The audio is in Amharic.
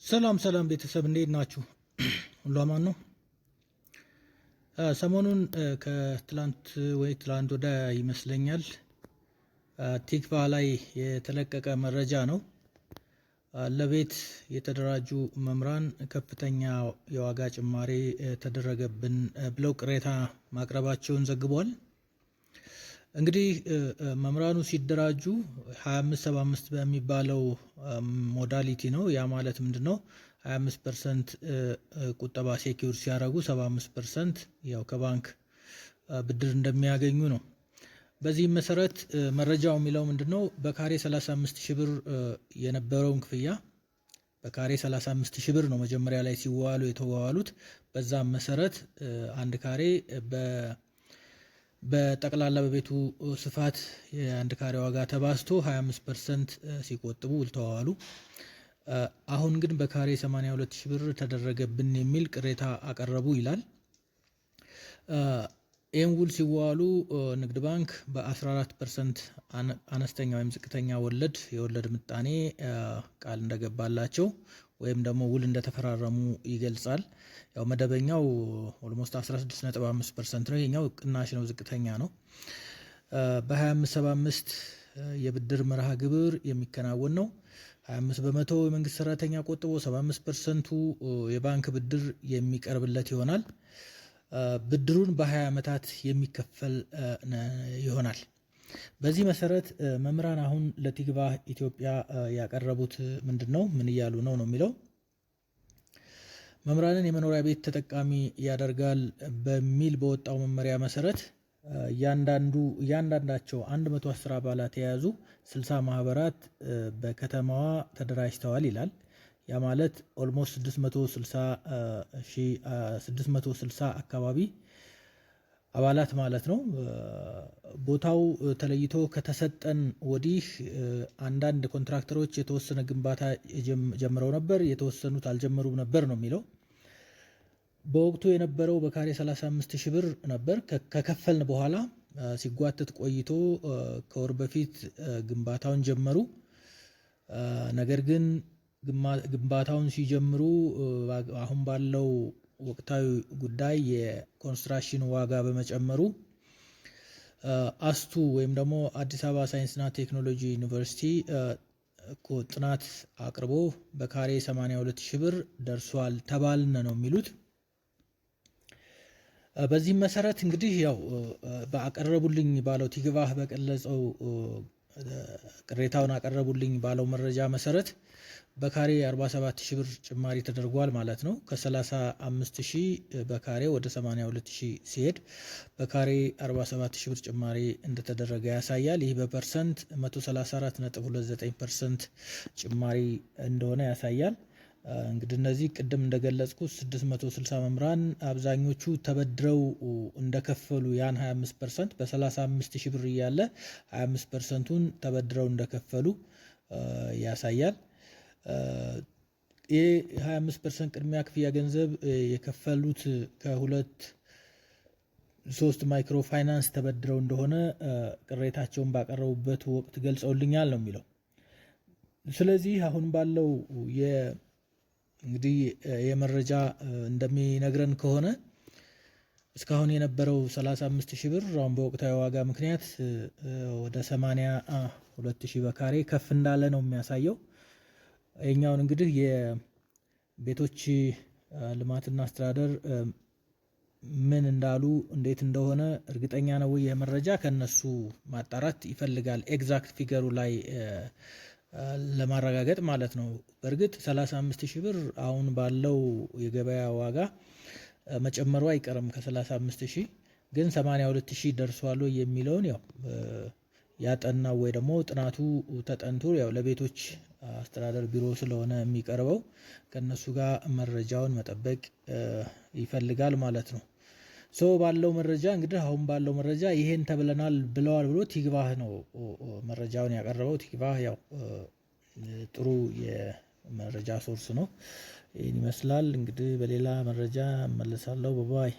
ሰላም ሰላም ቤተሰብ እንዴት ናችሁ? ሁሉ አማን ነው? ሰሞኑን ከትላንት ወይ ትላንት ወደ ይመስለኛል ቲክቫ ላይ የተለቀቀ መረጃ ነው። ለቤት የተደራጁ መምህራን ከፍተኛ የዋጋ ጭማሪ ተደረገብን ብለው ቅሬታ ማቅረባቸውን ዘግቧል። እንግዲህ መምህራኑ ሲደራጁ 25/75 በሚባለው ሞዳሊቲ ነው። ያ ማለት ምንድነው? 25% ቁጠባ ሴኪዩር ሲያደርጉ 75% ያው ከባንክ ብድር እንደሚያገኙ ነው። በዚህ መሰረት መረጃው የሚለው ምንድነው? በካሬ 35,000 ብር የነበረውን ክፍያ በካሬ 35,000 ብር ነው መጀመሪያ ላይ ሲዋሉ የተዋዋሉት። በዛም መሰረት አንድ ካሬ በጠቅላላ በቤቱ ስፋት የአንድ ካሬ ዋጋ ተባዝቶ 25% ሲቆጥቡ ተዋዋሉ። አሁን ግን በካሬ 82,000 ብር ተደረገብን የሚል ቅሬታ አቀረቡ ይላል። ይህን ውል ሲዋሉ ንግድ ባንክ በ14% አነስተኛ ወይም ዝቅተኛ የወለድ ምጣኔ ቃል እንደገባላቸው ወይም ደግሞ ውል እንደተፈራረሙ ይገልጻል። ያው መደበኛው ኦልሞስት 16.5% ነው። ይሄኛው ቅናሽ ነው፣ ዝቅተኛ ነው። በ25/75 የብድር መርሃ ግብር የሚከናወን ነው። 25 በመቶ የመንግስት ሰራተኛ ቆጥቦ 75%ቱ የባንክ ብድር የሚቀርብለት ይሆናል። ብድሩን በ20 ዓመታት የሚከፈል ይሆናል። በዚህ መሰረት መምህራን አሁን ለቲክቫ ኢትዮጵያ ያቀረቡት ምንድነው? ምን እያሉ ነው የሚለው መምህራንን የመኖሪያ ቤት ተጠቃሚ ያደርጋል በሚል በወጣው መመሪያ መሰረት እያንዳንዳቸው 110 አባላት የያዙ 60 ማህበራት በከተማዋ ተደራጅተዋል ይላል። ያ ማለት ኦልሞስት 660 አካባቢ አባላት ማለት ነው። ቦታው ተለይቶ ከተሰጠን ወዲህ አንዳንድ ኮንትራክተሮች የተወሰነ ግንባታ ጀምረው ነበር፣ የተወሰኑት አልጀመሩም ነበር ነው የሚለው። በወቅቱ የነበረው በካሬ 35,000 ብር ነበር። ከከፈልን በኋላ ሲጓተት ቆይቶ ከወር በፊት ግንባታውን ጀመሩ። ነገር ግን ግንባታውን ሲጀምሩ አሁን ባለው ወቅታዊ ጉዳይ የኮንስትራክሽን ዋጋ በመጨመሩ አስቱ ወይም ደግሞ አዲስ አበባ ሳይንስና ቴክኖሎጂ ዩኒቨርሲቲ ጥናት አቅርቦ በካሬ 82,000 ብር ደርሷል ተባልን ነው የሚሉት። በዚህ መሰረት እንግዲህ ያው ባቀረቡልኝ ባለው ቲክቫ በቀለጸው ቅሬታውን አቀረቡልኝ ባለው መረጃ መሰረት በካሬ 47,000 ብር ጭማሪ ተደርጓል ማለት ነው። ከ35,000 በካሬ ወደ 82,000 ሲሄድ በካሬ 47,000 ብር ጭማሪ እንደተደረገ ያሳያል። ይህ በፐርሰንት 134.29% ጭማሪ እንደሆነ ያሳያል። እንግዲህ እነዚህ ቅድም እንደገለጽኩት 660 መምህራን አብዛኞቹ ተበድረው እንደከፈሉ ያን 25% በ35,000 ብር እያለ 25%ቱን ተበድረው እንደከፈሉ ያሳያል። ይህ 25% ቅድሚያ ክፍያ ገንዘብ የከፈሉት ከ2-3 ማይክሮ ፋይናንስ ተበድረው እንደሆነ ቅሬታቸውን ባቀረቡበት ወቅት ገልጸውልኛል ነው የሚለው። ስለዚህ አሁን ባለው እንግዲህ የመረጃ እንደሚነግረን ከሆነ እስካሁን የነበረው 35,000 ብር አሁን በወቅታዊ ዋጋ ምክንያት ወደ 82,000 በካሬ ከፍ እንዳለ ነው የሚያሳየው። የኛውን እንግዲህ የቤቶች ልማትና አስተዳደር ምን እንዳሉ እንዴት እንደሆነ እርግጠኛ ነው ወይ የመረጃ ከነሱ ማጣራት ይፈልጋል፣ ኤግዛክት ፊገሩ ላይ ለማረጋገጥ ማለት ነው። በእርግጥ 35,000 ብር አሁን ባለው የገበያ ዋጋ መጨመሩ አይቀርም። ከ35,000 ግን 82,000 ደርሷል የሚለውን ያው ያጠናው ወይ ደግሞ ጥናቱ ተጠንቶ ያው ለቤቶች አስተዳደር ቢሮ ስለሆነ የሚቀርበው ከነሱ ጋር መረጃውን መጠበቅ ይፈልጋል ማለት ነው። ባለው መረጃ እንግዲህ አሁን ባለው መረጃ ይሄን ተብለናል ብለዋል ብሎ ቲክቫ ነው መረጃውን ያቀረበው። ቲክቫ ያው ጥሩ የመረጃ ሶርስ ነው። ይህን ይመስላል እንግዲህ በሌላ መረጃ እመለሳለሁ። ባይ